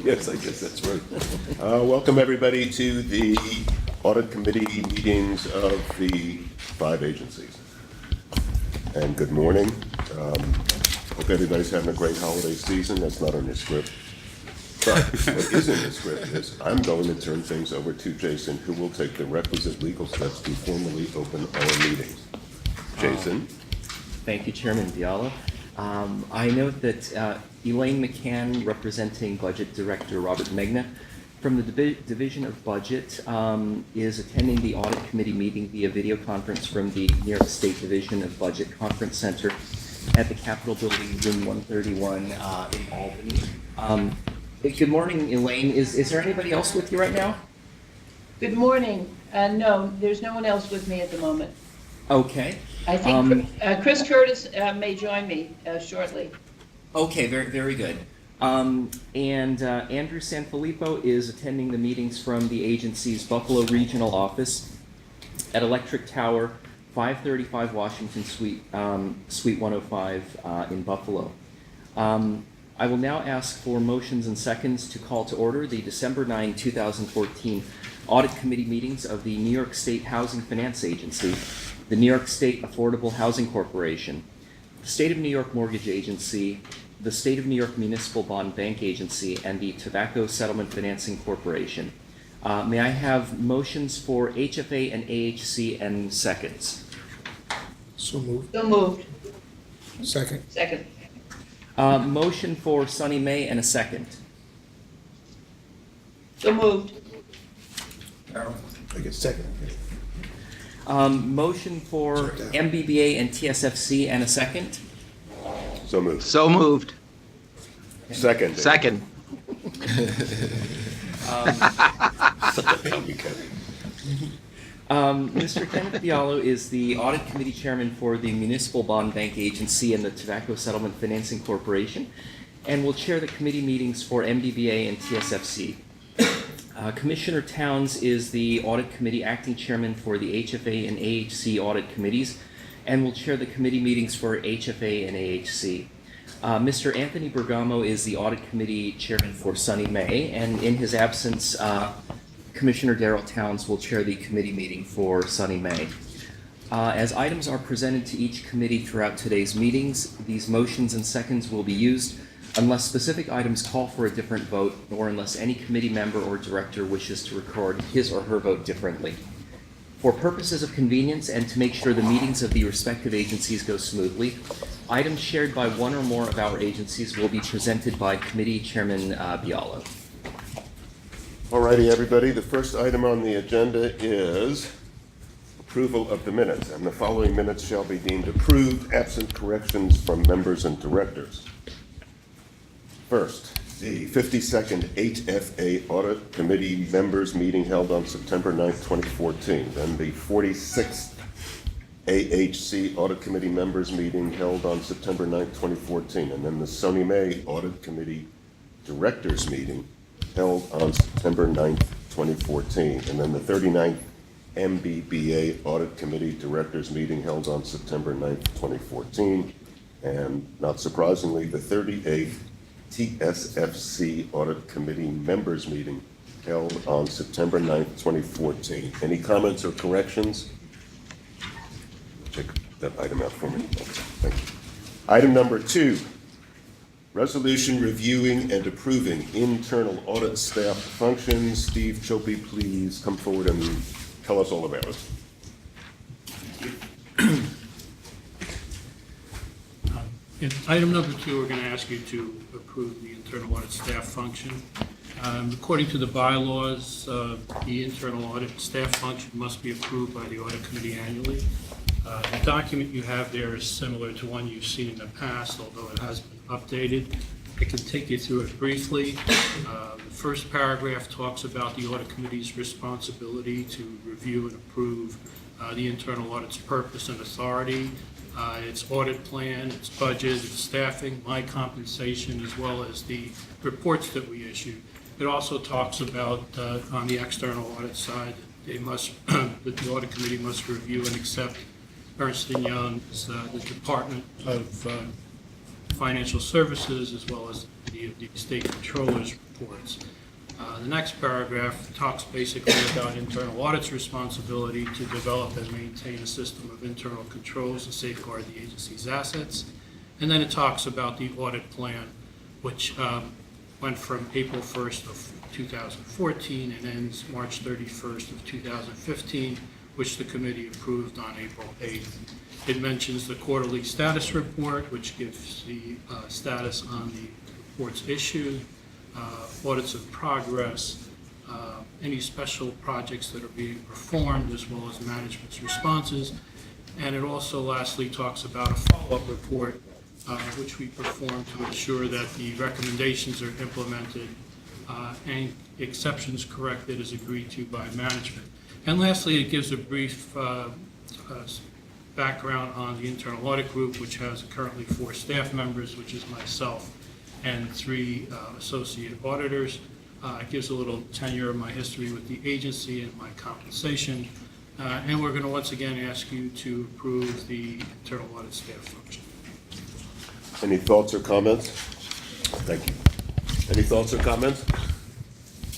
Yes, I guess that's right. Welcome everybody to the Audit Committee meetings of the 5 agencies. And good morning. Hope everybody's having a great holiday season. That's not on your script. But what is in the script is I'm going to turn things over to Jason, who will take the requisite legal steps to formally open our meetings. Jason? Thank you, Chairman Diallo. I note that Elaine McCann, representing Budget Director Robert Megna, from the Division of Budget, is attending the Audit Committee meeting via video conference from the New York State Division of Budget Conference Center at the Capitol Building, room 131 in Albany. Good morning, Elaine. Is there anybody else with you right now? Good morning. No, there's no one else with me at the moment. Okay. I think Chris Curtis may join me shortly. Okay, very good. And Andrew Sanfilippo is attending the meetings from the agency's Buffalo Regional Office at Electric Tower, 535 Washington Suite 105 in Buffalo. I will now ask for motions and seconds to call to order the December 9, 2014 Audit Committee meetings of the New York State Housing Finance Agency, the New York State Affordable Housing Corporation, the State of New York Mortgage Agency, the State of New York Municipal Bond Bank Agency, and the Tobacco Settlement Financing Corporation. May I have motions for HFA and AHC and seconds? So moved. So moved. Second. Second. Motion for Sunny May and a second. So moved. I guess second. Motion for MBBA and TSFC and a second. So moved. So moved. Second. Second. Mr. Kenneth Diallo is the Audit Committee Chairman for the Municipal Bond Bank Agency and the Tobacco Settlement Financing Corporation, and will chair the committee meetings for MBBA and TSFC. Commissioner Towns is the Audit Committee Acting Chairman for the HFA and AHC Audit Committees, and will chair the committee meetings for HFA and AHC. Mr. Anthony Bergamo is the Audit Committee Chairman for Sunny May, and in his absence, Commissioner Darrell Towns will chair the committee meeting for Sunny May. As items are presented to each committee throughout today's meetings, these motions and seconds will be used unless specific items call for a different vote, or unless any committee member or director wishes to record his or her vote differently. For purposes of convenience and to make sure the meetings of the respective agencies go smoothly, items shared by one or more of our agencies will be presented by Committee Chairman Bialo. Alrighty, everybody. The first item on the agenda is approval of the minutes, and the following minutes shall be deemed approved, absent corrections from members and directors. First, the 52nd HFA Audit Committee members meeting held on September 9th, 2014. Then the 46th AHC Audit Committee members meeting held on September 9th, 2014. And then the Sunny May Audit Committee directors meeting held on September 9th, 2014. And then the 39th MBBA Audit Committee directors meeting held on September 9th, 2014. And not surprisingly, the 38th TSFC Audit Committee members meeting held on September 9th, 2014. Any comments or corrections? Check that item out for me. Thank you. Item number 2, resolution reviewing and approving internal audit staff functions. Steve Chope, please come forward and tell us all about it. In item number 2, we're going to ask you to approve the internal audit staff function. According to the bylaws, the internal audit staff function must be approved by the audit committee annually. The document you have there is similar to one you've seen in the past, although it has been updated. I can take you through it briefly. The first paragraph talks about the audit committee's responsibility to review and approve the internal audit's purpose and authority, its audit plan, its budget, its staffing, my compensation, as well as the reports that we issue. It also talks about, on the external audit side, that the audit committee must review and accept Ernst & Young's, the Department of financial services, as well as the state controller's reports. The next paragraph talks basically about internal audit's responsibility to develop and maintain a system of internal controls to safeguard the agency's assets. And then it talks about the audit plan, which went from April 1st of 2014 and ends March 31st of 2015, which the committee approved on April 8th. It mentions the quarterly status report, which gives the status on the reports issued, audits of progress, any special projects that are being performed, as well as management's responses. And it also lastly talks about a follow-up report, which we perform to ensure that the recommendations are implemented and exceptions corrected as agreed to by management. And lastly, it gives a brief background on the internal audit group, which has currently 4 staff members, which is myself and 3 associate auditors. It gives a little tenure of my history with the agency and my compensation. And we're going to once again ask you to approve the internal audit staff function. Any thoughts or comments? Thank you. Any thoughts or comments?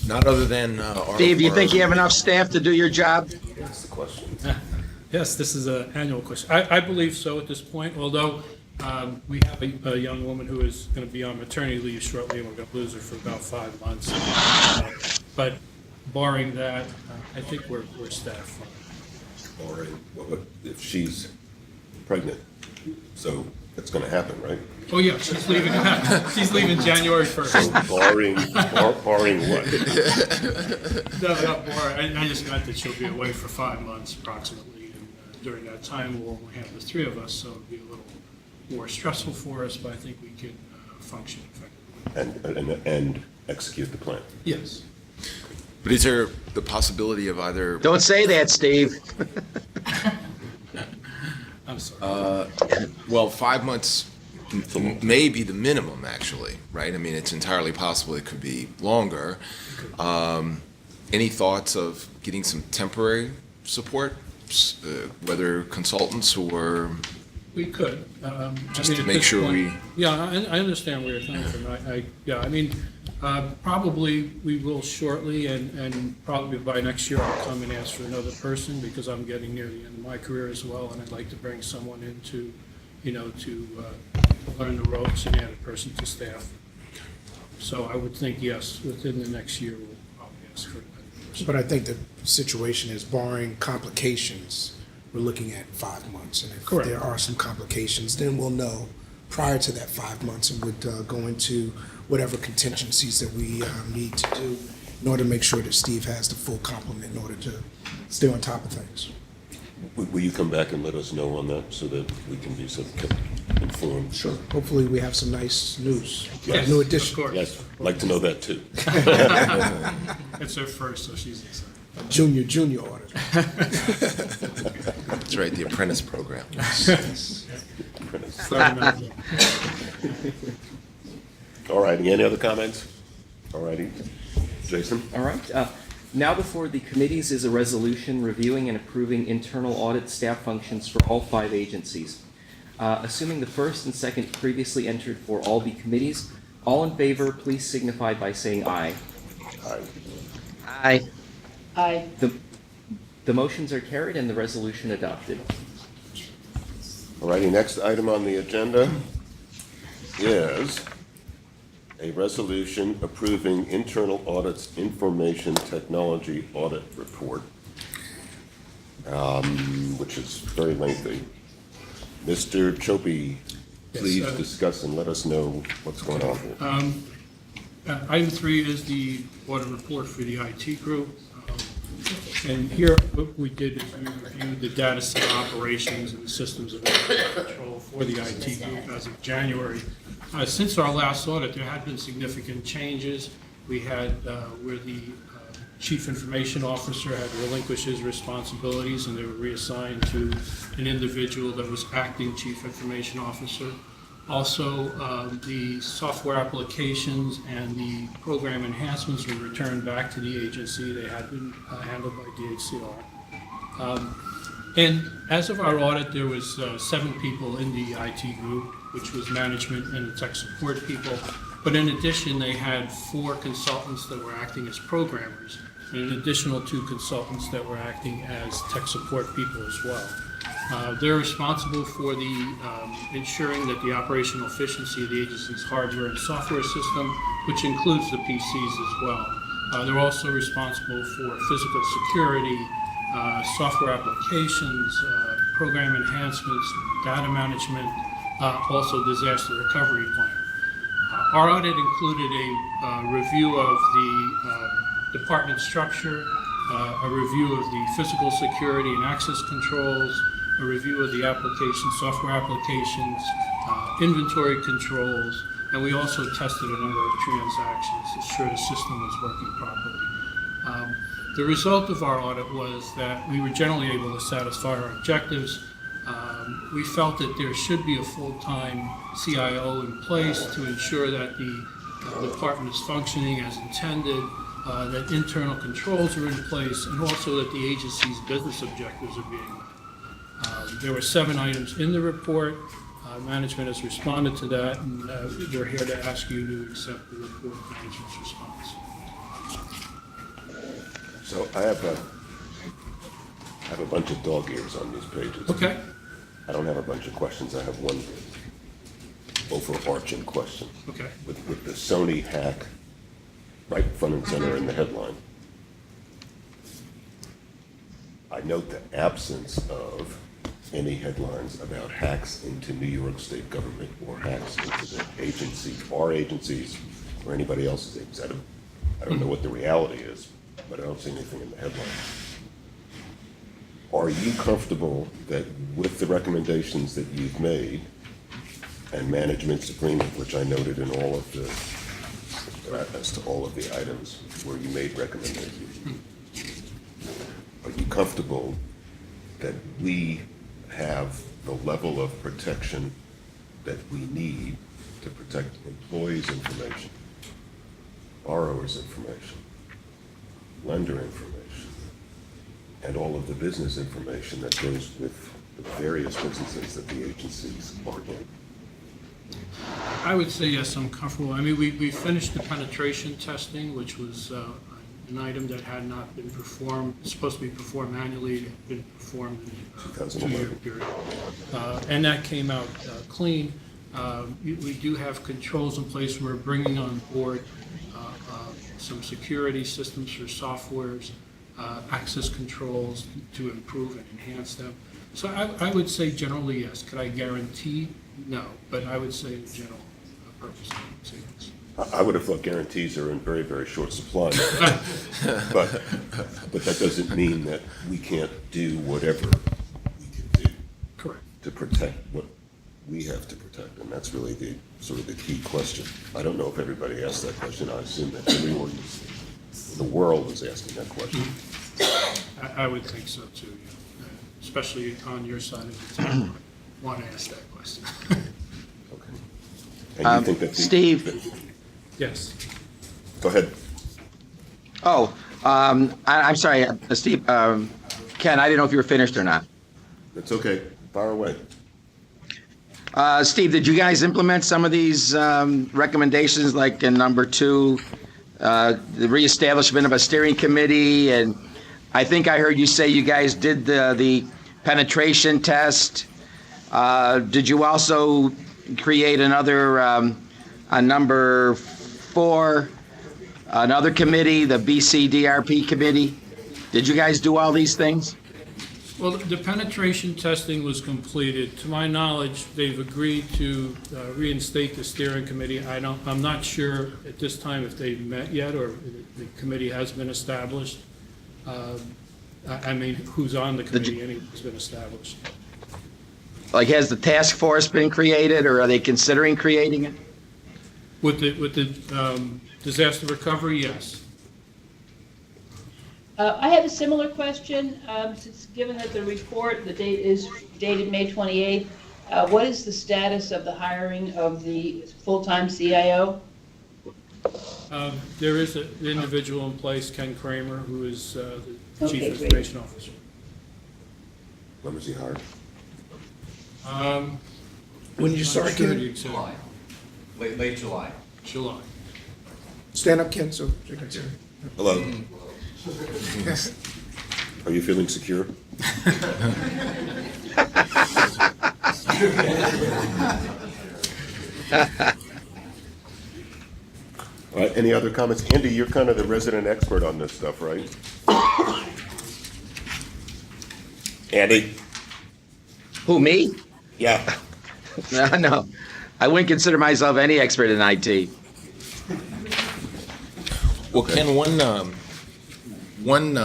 Not other than Steve, you think you have enough staff to do your job? That's the question. Yes, this is an annual question. I believe so at this point, although we have a young woman who is going to be on maternity leave shortly, and we're going to lose her for about 5 months. But barring that, I think we're staffed. Or if she's pregnant, so it's going to happen, right? Oh, yeah, she's leaving, she's leaving January 1st. Barring what? No, not barring, I just meant that she'll be away for 5 months approximately, and during that time, we'll only have the 3 of us, so it'll be a little more stressful for us, but I think we can function effectively. And execute the plan. Yes. But is there the possibility of either, Don't say that, Steve. I'm sorry. well, 5 months may be the minimum, actually, right? I mean, it's entirely possible it could be longer. Any thoughts of getting some temporary support, whether consultants or We could. just to make sure we... Yeah, I understand where you're coming from. Probably we will shortly, and probably by next year I'll come and ask for another person, because I'm getting near the end of my career as well, and I'd like to bring someone in to learn the ropes and add a person to staff. So I would think, yes, within the next year, we'll probably ask for another person. But I think the situation is barring complications, we're looking at 5 months. And if Correct. there are some complications, then we'll know prior to that 5 months and would go into whatever contingencies that we need to do in order to make sure that Steve has the full complement in order to stay on top of things. Will you come back and let us know on that so that we can be sort of informed? Sure. Hopefully, we have some nice news, Yes, new of addition. course. Yes, I'd like to know that too. It's her first, so she's excited. Junior audit. That's right, the apprentice program. All righty, any other comments? All righty. Jason? All right. Now before the committees is a resolution reviewing and approving internal audit staff functions for all 5 agencies. Assuming the first and second previously entered for all the committees, all in favor, please signify by saying aye. Aye. Aye. Aye. The motions are carried and the resolution adopted. All righty, next item on the agenda is a resolution approving internal audit's information technology audit report, which is very lengthy. Mr. Chope, please Yes, discuss and let us know what's going on here. Item 3 is the audit report for the IT group. And here, what we did is we reviewed the data center operations and the systems of control for the IT group as of January. Since our last audit, there had been significant changes. We had where the chief information officer had relinquished his responsibilities, and they were reassigned to an individual that was acting chief information officer. Also, the software applications and the program enhancements were returned back to the agency. They had been handled by DHCR. And as of our audit, there was 7 people in the IT group. which was management and the tech support people. But in addition, they had 4 consultants that were acting as programmers, and an additional 2 consultants that were acting as tech support people as well. They're responsible for ensuring that the operational efficiency of the agency's hardware and software system, which includes the PCs as well. They're also responsible for physical security, software applications, program enhancements, data management, also disaster recovery plan. Our audit included a review of the department structure, a review of the physical security and access controls, a review of the software applications, inventory controls, and we also tested a number of transactions to ensure the system was working properly. The result of our audit was that we were generally able to satisfy our objectives. We felt that there should be a full-time CIO in place to ensure that the department is functioning as intended, that internal controls are in place, and also that the agency's business objectives are being met. There were 7 items in the report. Management has responded to that, and we're here to ask you to accept the report of management's response. So I have a bunch of dog ears on these pages. Okay? I don't have a bunch of questions. I have one overarching question. Okay. With the Sony hack right front and center in the headline, I note the absence of any headlines about hacks into New York State government or hacks into the agency, our agencies, or anybody else's agencies. I don't know what the reality is, but I don't see anything in the headline. Are you comfortable that with the recommendations that you've made and management's agreement, which I noted in all of as to all of the items where you made recommendations, are you comfortable that we have the level of protection that we need to protect employees' information, borrowers' information, lender information, and all of the business information that goes with the various businesses that the agencies are in? I would say yes, I'm comfortable. I mean, we finished the penetration testing, which was an item that had not been performed, it's supposed to be performed manually, it had been performed in a 2-year period. And that came out clean. We do have controls in place. We're bringing on board some security systems for softwares, access controls to improve and enhance them. So I would say generally yes. Could I guarantee? No, but I would say in general purpose, I would say yes. I would have thought guarantees are in very, very short supply. But that doesn't mean that we can't do whatever we can do. Correct. To protect what we have to protect, and that's really the sort of the key question. I don't know if everybody asked that question. I assume that everyone in the world is asking that question. I would think so too, yeah. Especially on your side of the table, want to ask that question. Okay. And you think that Steve. Yes. Go ahead. Oh, I'm sorry, Steve, Ken, I didn't know if you were finished or not. It's okay. Fire away. Steve, did you guys implement some of these recommendations, like in number 2, the reestablishment of a steering committee? And I think I heard you say you guys did the penetration test. Did you also create another, a number 4, another committee, the BCDRP committee? Did you guys do all these things? Well, the penetration testing was completed. To my knowledge, they've agreed to reinstate the steering committee. I'm not sure at this time if they've met yet or the committee has been established. I mean, who's on the committee anyway has been established. Like, has the task force been created, or are they considering creating it? With the disaster recovery, yes. I have a similar question, since given that the report, the date is dated May 28th. What is the status of the hiring of the full-time CIO? There is an individual in place, Ken Kramer, who is the Chief Okay, great. Information Officer. When was he hired? When did you start, Not sure Ken? the exact- July, late July. July. Stand up, Ken, so you can see. Hello. Are you feeling secure? All right, any other comments? Andy, you're kind of the resident expert on this stuff, right? Andy? Who, me? Yeah. No, I wouldn't consider myself any expert in IT. Well, Ken, one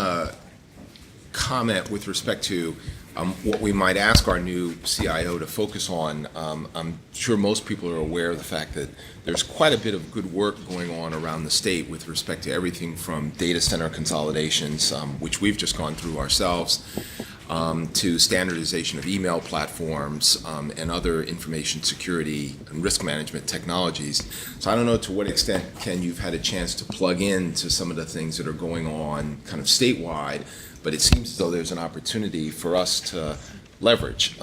comment with respect to what we might ask our new CIO to focus on. I'm sure most people are aware of the fact that there's quite a bit of good work going on around the state with respect to everything from data center consolidations, which we've just gone through ourselves, to standardization of email platforms and other information security and risk management technologies. So I don't know to what extent, Ken, you've had a chance to plug into some of the things that are going on kind of statewide, but it seems as though there's an opportunity for us to leverage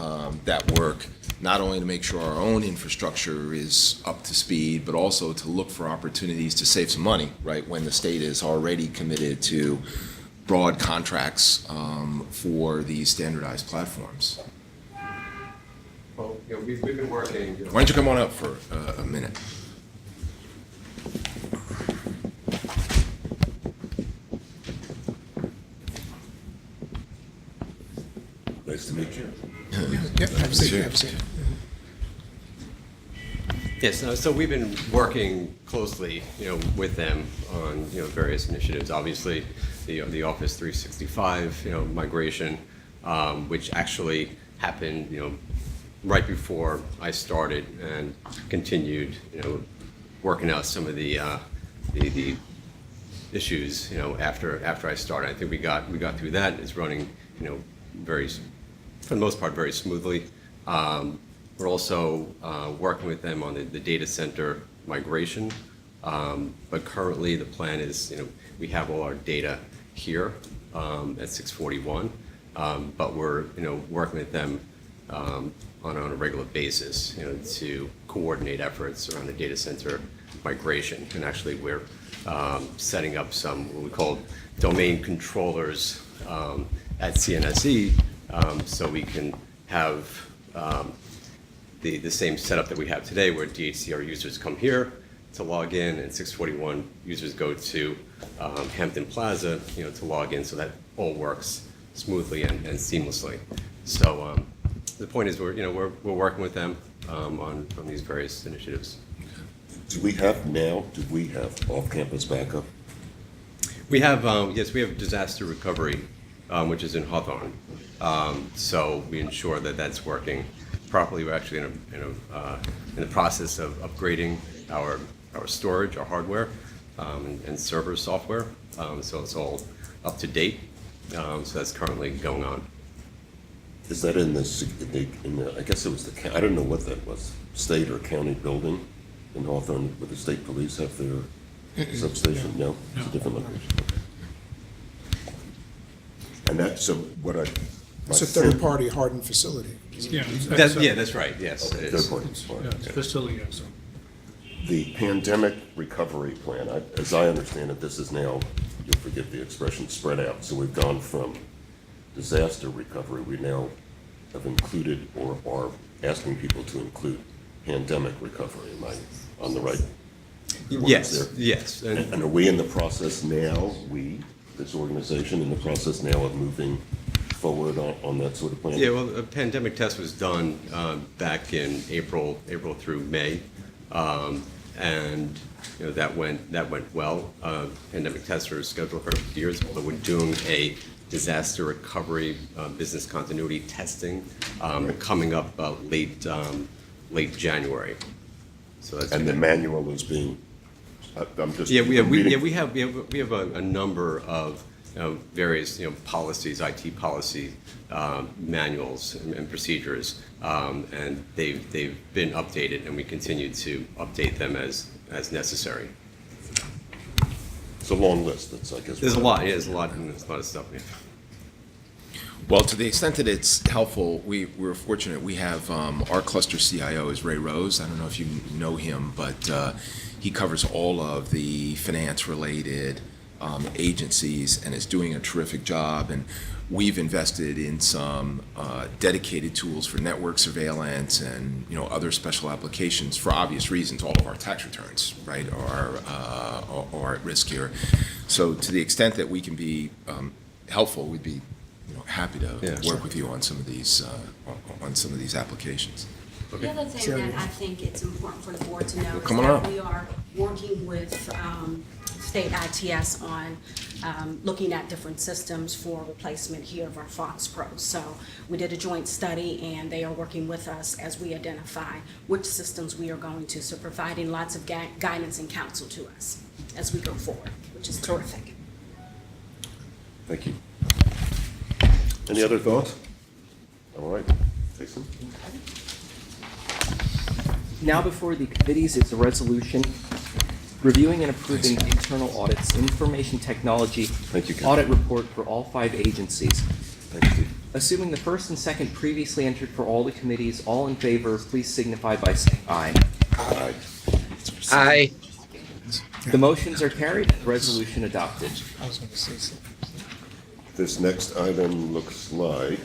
that work, not only to make sure our own infrastructure is up to speed, but also to look for opportunities to save some money, right, when the state is already committed to broad contracts for these standardized platforms. Well, we've been working. Why don't you come on up for a minute? Nice to meet you. Yep, have a seat, have a seat. Yes, so we've been working closely, with them on, various initiatives. Obviously, the Office 365, migration, which actually happened, right before I started and continued, working out some of the issues, after I started. I think we got through that. It's running, for the most part, very smoothly. We're also working with them on the data center migration, but currently the plan is, we have all our data here at 641, but we're, working with them on a regular basis, to coordinate efforts around the data center migration. And actually, we're setting up some what we call domain controllers at CNSE, so we can have the same setup that we have today, where DHCR users come here to log in, and 641 users go to Hampton Plaza, to log in, so that all works smoothly and seamlessly. So the point is, we're working with them on these various initiatives. Do we have off-campus backup? We have, yes, we have disaster recovery, which is in Hawthorne. So we ensure that that's working properly. We're actually in the process of upgrading our storage, our hardware, and server software. So it's all up to date. So that's currently going on. Is that in the, I guess it was I don't know what that was, state or county building in Hawthorne, where the state police have their substation? No, it's a different location. And that's, so what I. It's a third-party hardened facility. Yeah, That's right, yes, it is. Third party. yeah, it's facility, yes. The pandemic recovery plan, as I understand it, this is now, you'll forgive the expression, spread out. So we've gone from disaster recovery, we now have included or are asking people to include pandemic recovery. Am I on the right words Yes, there? yes. And are we in the process now, this organization, in the process now of moving forward on that sort of plan? Yeah, well, a pandemic test was done back in April through May, and that went well. Pandemic tests were scheduled for years, but we're doing a disaster recovery business continuity testing coming up late January. So that's And the manual is being, I'm just. yeah, reading- we have a number of various policies, IT policy manuals and procedures, and they've been updated, and we continue to update them as necessary. It's a long list, that's, I guess. There's a lot, yeah, there's a lot of stuff. Yeah. Well, to the extent that it's helpful, we're fortunate. We have our cluster CIO is Ray Rose. I don't know if you know him, but he covers all of the finance-related agencies and is doing a terrific job. And we've invested in some dedicated tools for network surveillance and other special applications for obvious reasons. All of our tax returns, right, are at risk here. So to the extent that we can be helpful, we'd be happy to work with you on some of these applications. The other thing that I think it's important for the board to know is Come on that up. we are working with state ITS on looking at different systems for replacement here of our Fox Pros. So we did a joint study and they are working with us as we identify which systems we are going to. So providing lots of guidance and counsel to us as we go forward, which is terrific. Thank you. Any other thoughts? All right, Jason? Now before the committees is a resolution reviewing and approving the internal audit's information technology Thank you, Ken. audit report for all 5 agencies. Thank you. Assuming the first and second previously entered for all the committees, all in favor, please signify by saying aye. Aye. Aye. The motions are carried and the resolution adopted. I was going to say something. This next item looks like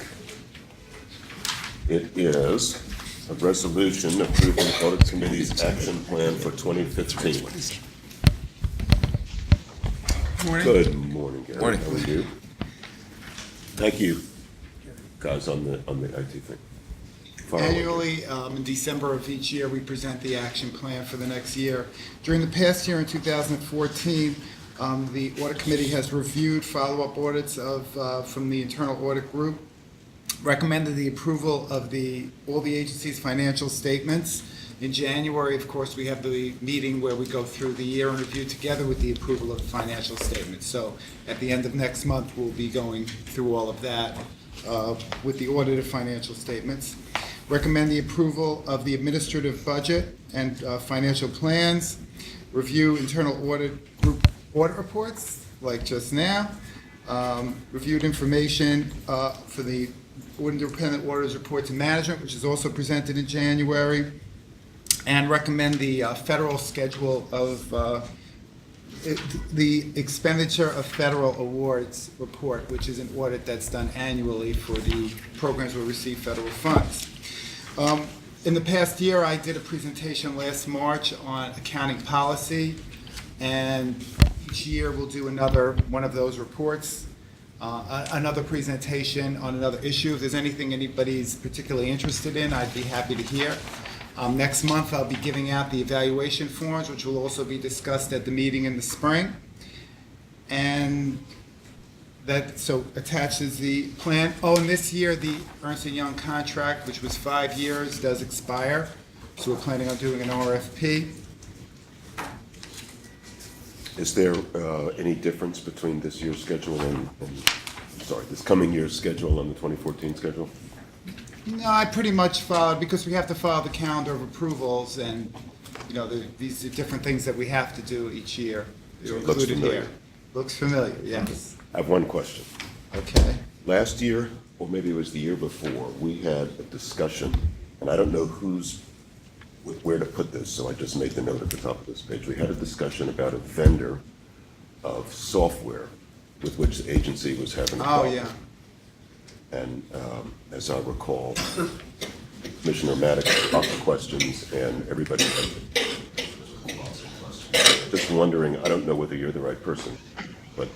it is a resolution approving Audit Committee's action plan for 2015. Good morning, Gary. Morning. How are you? Thank you, guys, on the IT thing. Fire away. Annually, in December of each year, we present the action plan for the next year. During the past year, in 2014, the Audit Committee has reviewed follow-up audits from the Internal Audit Group, recommended the approval of all the agency's financial statements. In January, of course, we have the meeting where we go through the year in review together with the approval of the financial statements. So at the end of next month, we'll be going through all of that with the audited financial statements. Recommend the approval of the administrative budget and financial plans. Review internal audit group audit reports, like just now. Reviewed information for the independent auditors report to management, which is also presented in January. And recommend the federal schedule of the expenditure of federal awards report, which is an audit that's done annually for the programs where we receive federal funds. In the past year, I did a presentation last March on accounting policy, and each year we'll do another one of those reports, another presentation on another issue. If there's anything anybody's particularly interested in, I'd be happy to hear. Next month, I'll be giving out the evaluation forms, which will also be discussed at the meeting in the spring. And that attaches the plan. Oh, and this year, the Ernst & Young contract, which was 5 years, does expire. So we're planning on doing an RFP. Is there any difference between this year's schedule and this coming year's schedule and the 2014 schedule? No, I pretty much followed, because we have to follow the calendar of approvals, and, these are different things that we have to do each year. They're Looks included familiar. here. Looks familiar, yes. I have one question. Okay. Last year, or maybe it was the year before, we had a discussion, and I don't know where to put this, so I just made the note at the top of this page. We had a discussion about a vendor of software with which the agency was having a problem. Oh, yeah. And as I recall, Commissioner Maddox asked questions, and everybody just wondering, I don't know whether you're the right person, but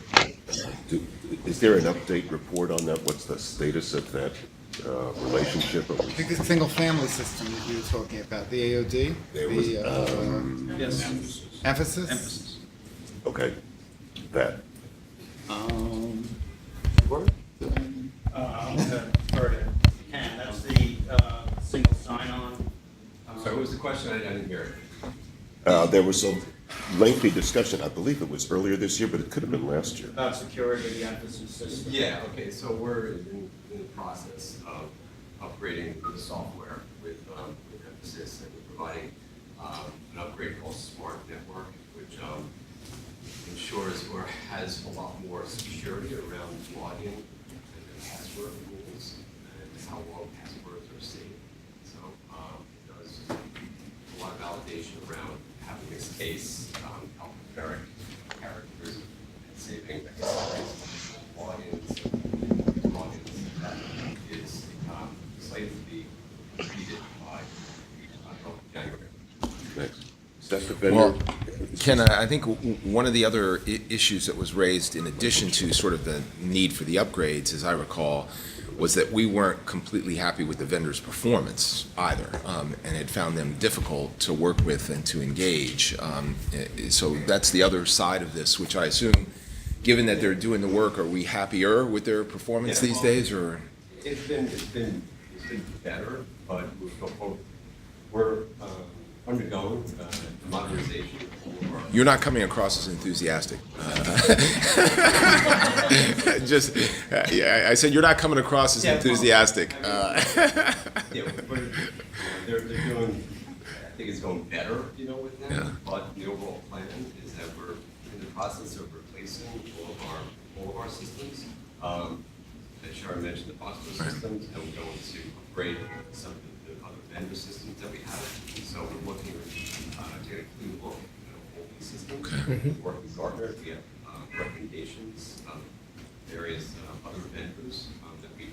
is there an update report on that? What's the status of that relationship? I think it's a single-family system that you were talking about, the AOD? There was, Yes. Emphasis? okay, that. That's the single sign-on. Sorry, what was the question? I didn't hear it. There was a lengthy discussion, I believe it was earlier this year, but it could have been last year. About security of the emphasis system. Yeah, okay, so we're in the process of upgrading the software with emphasis, and we're providing an upgrade called Smart Network, which ensures or has a lot more security around logging and password rules and how long passwords are saved. So it does a lot of validation around having this case, alphanumeric characters, and saving logins. That is slated to be completed by January. Thanks. Is that the vendor? Well, Ken, I think one of the other issues that was raised in addition to sort of the need for the upgrades, as I recall, was that we weren't completely happy with the vendor's performance either, and had found them difficult to work with and to engage. So that's the other side of this, which I assume, given that they're doing the work, are we happier with their performance these days, or? It's been better, but we're undergoing modernization. You're not coming across as enthusiastic. Just, yeah, I said you're not coming across as enthusiastic. Yeah, they're doing, I think it's going better, with them. Yeah. But the overall plan is that we're in the process of replacing all of our systems. As Sharon mentioned, the Foxborough systems, and we're going to upgrade some of the other vendor systems that we have. So we're looking to get a clean look at all these systems. Working with Gartner, we have recommendations of various other vendors that we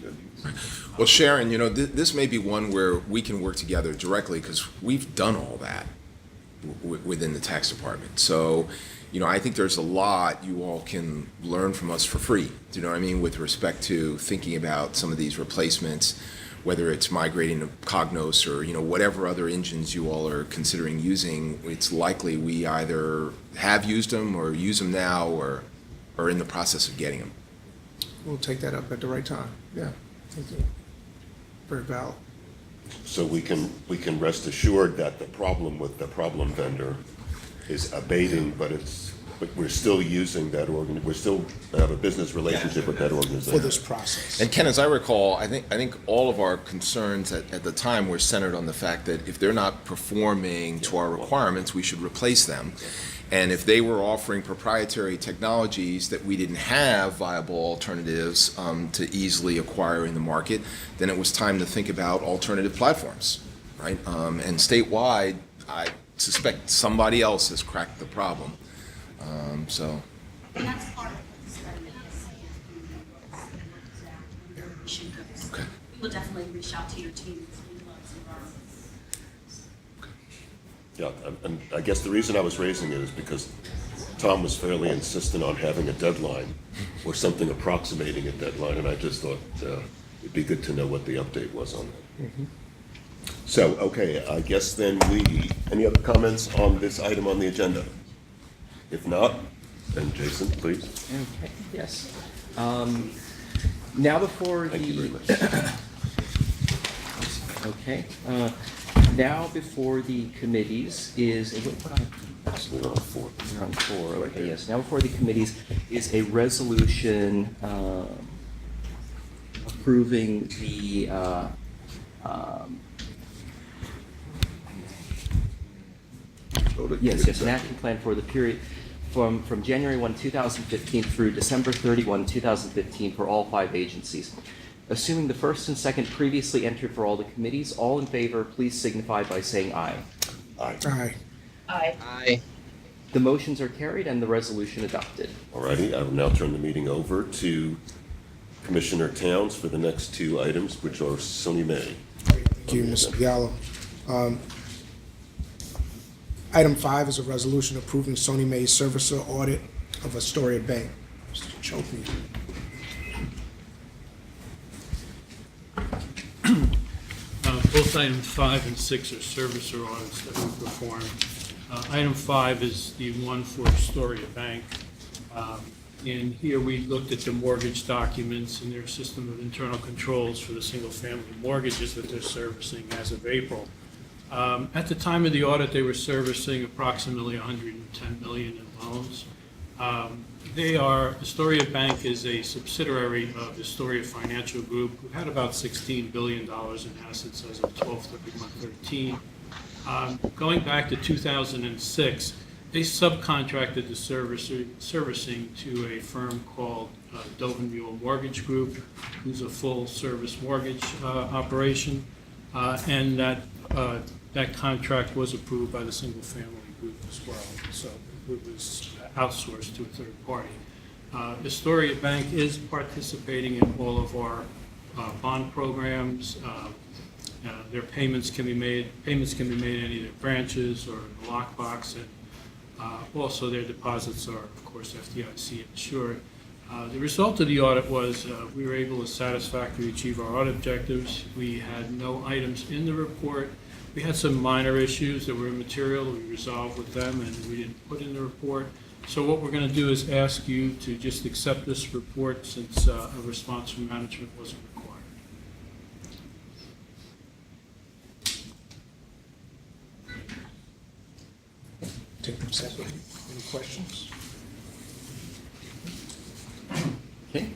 can use. Well, Sharon, this may be one where we can work together directly because we've done all that within the tax department. So, I think there's a lot you all can learn from us for free. Do you know what I mean? With respect to thinking about some of these replacements, whether it's migrating to Cognos or, whatever other engines you all are considering using, it's likely we either have used them or use them now or are in the process of getting them. We'll take that up at the right time. Yeah, thank you. Very valid. So we can rest assured that the problem with the problem vendor is abating, but we're still using that we still have a business relationship with that organization. For this process. And Ken, as I recall, I think all of our concerns at the time were centered on the fact that if they're not performing to our requirements, we should replace them. And if they were offering proprietary technologies that we didn't have viable alternatives to easily acquire in the market, then it was time to think about alternative platforms, right? And statewide, I suspect somebody else has cracked the problem. So. And that's part of the Okay. We will definitely reach out to your team. Yeah, and I guess the reason I was raising it is because Tom was fairly insistent on having a deadline or something approximating a deadline, and I just thought it'd be good to know what the update was on that. So, okay, I guess then any other comments on this item on the agenda? If not, then Jason, please. Okay, yes. Now before Thank you very much. Okay, now before the committees is, We're on 4. we're on 4, okay, yes. Now before the committees is a resolution approving the an action plan for the period from January 1, 2015 through December 31, 2015 for all 5 agencies. Assuming the first and second previously entered for all the committees, all in favor, please signify by saying aye. Aye. Aye. Aye. The motions are carried and the resolution adopted. All righty, I will now turn the meeting over to Commissioner Towns for the next 2 items, which are Sony May. Thank you, Mr. Gallo. Item 5 is a resolution approving Sony Mae's servicer audit of Astoria Bank. Mr. Chopin. Both items 5 and 6 are servicer audits that we perform. Item 5 is the one for Astoria Bank. And here we looked at the mortgage documents and their system of internal controls for the single-family mortgages that they're servicing as of April. At the time of the audit, they were servicing approximately $110 million in loans. Astoria Bank is a subsidiary of Astoria Financial Group, who had about $16 billion in assets as of 12/31/13. Going back to 2006, they subcontracted the servicing to a firm called Dover Mule Mortgage Group, who's a full-service mortgage operation, and that contract was approved by the single-family group as well, so it was outsourced to a third party. Astoria Bank is participating in all of our bond programs. Their payments can be made in either branches or in the lockbox, and also their deposits are, of course, FDIC insured. The result of the audit was we were able to satisfactorily achieve our audit objectives. We had no items in the report. We had some minor issues that were immaterial. We resolved with them, and we didn't put in the report. So what we're going to do is ask you to just accept this report since a response from management wasn't required. Take them separately. Any questions? Okay.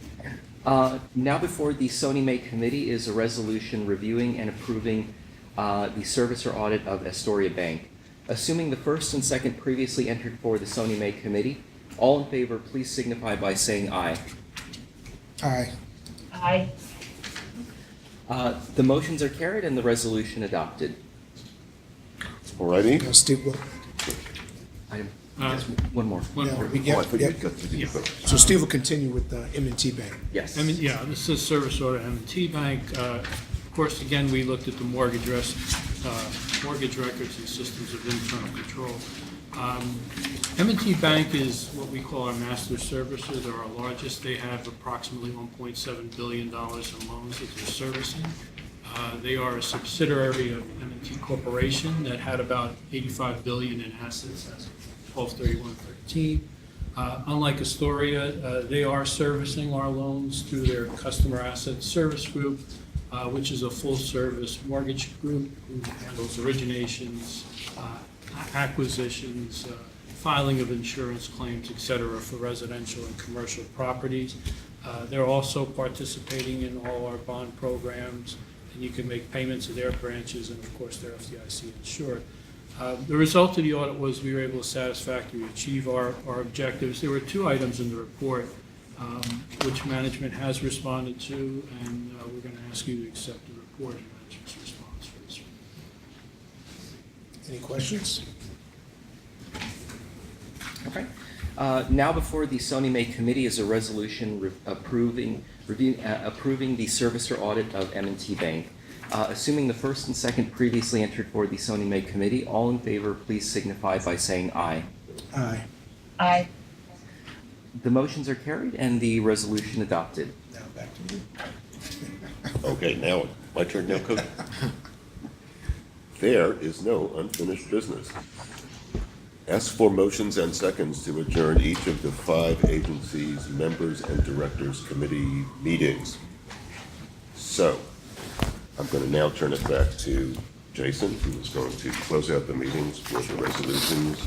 Now before the Sony May Committee is a resolution reviewing and approving the servicer audit of Astoria Bank. Assuming the first and second previously entered for the Sony May Committee, all in favor, please signify by saying aye. Aye. Aye. The motions are carried and the resolution adopted. Alrighty. Steve, will. Item, yes, one more. One more. Yeah, Oh, I thought yeah. you got to do Yeah. both. So Steve will continue with M&T Bank. Yes. I mean, yeah, this is service order M&T Bank. Of course, again, we looked at the mortgage records and systems of internal control. M&T Bank is what we call our master servicer. They're our largest. They have approximately $1.7 billion in loans that they're servicing. They are a subsidiary of M&T Corporation that had about $85 billion in assets as of 12/31/13. Unlike Astoria, they are servicing our loans through their customer asset service group, which is a full-service mortgage group who handles originations, acquisitions, filing of insurance claims, et cetera, for residential and commercial properties. They're also participating in all our bond programs, and you can make payments at their branches, and of course, they're FDIC insured. The result of the audit was we were able to satisfactorily achieve our objectives. There were two items in the report which management has responded to, and we're going to ask you to accept the report and management's response for this. Any questions? Okay. Now before the Sony May Committee is a resolution approving the servicer audit of M&T Bank. Assuming the first and second previously entered for the Sony May Committee, all in favor, please signify by saying aye. Aye. Aye. The motions are carried and the resolution adopted. Now back to you. Okay, now, my turn now, Coach. There is no unfinished business. Ask for motions and seconds to adjourn each of the 5 agencies' members and directors committee meetings. So, I'm going to now turn it back to Jason, who is going to close out the meetings with the resolutions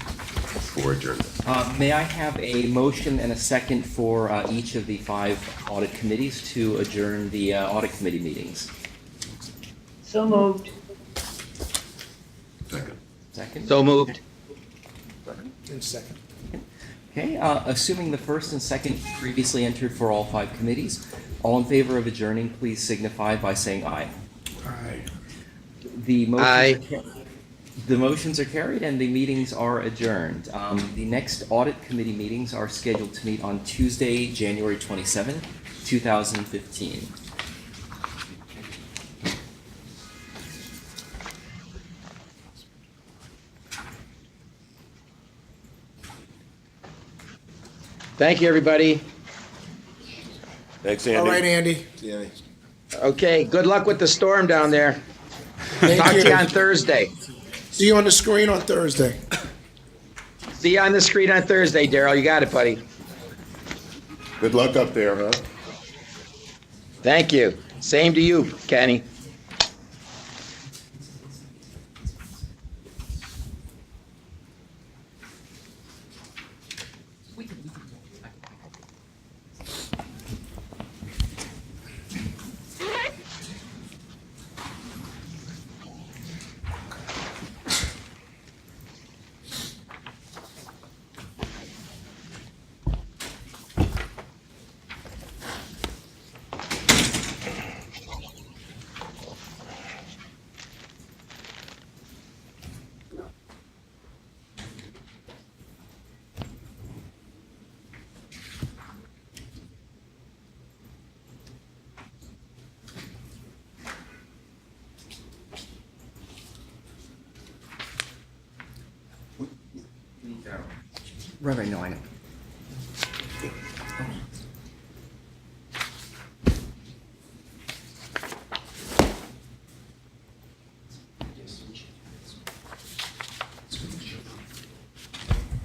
for adjournment. May I have a motion and a second for each of the 5 audit committees to adjourn the audit committee meetings? So moved. Second. Second? So moved. And second. Okay, assuming the first and second previously entered for all 5 committees, all in favor of adjourning, please signify by saying aye. Aye. The motions Aye. The motions are carried and the meetings are adjourned. The next audit committee meetings are scheduled to meet on Tuesday, January 27th, 2015. Thank you, everybody. Thanks, Andy. All right, Andy. Okay, good luck with the storm down there. Thank Talk to you on you. Thursday. See you on the screen on Thursday. See you on the screen on Thursday, Daryl. You got it, buddy. Good luck up there, huh? Thank you. Same to you, Kenny. Right, no, I know.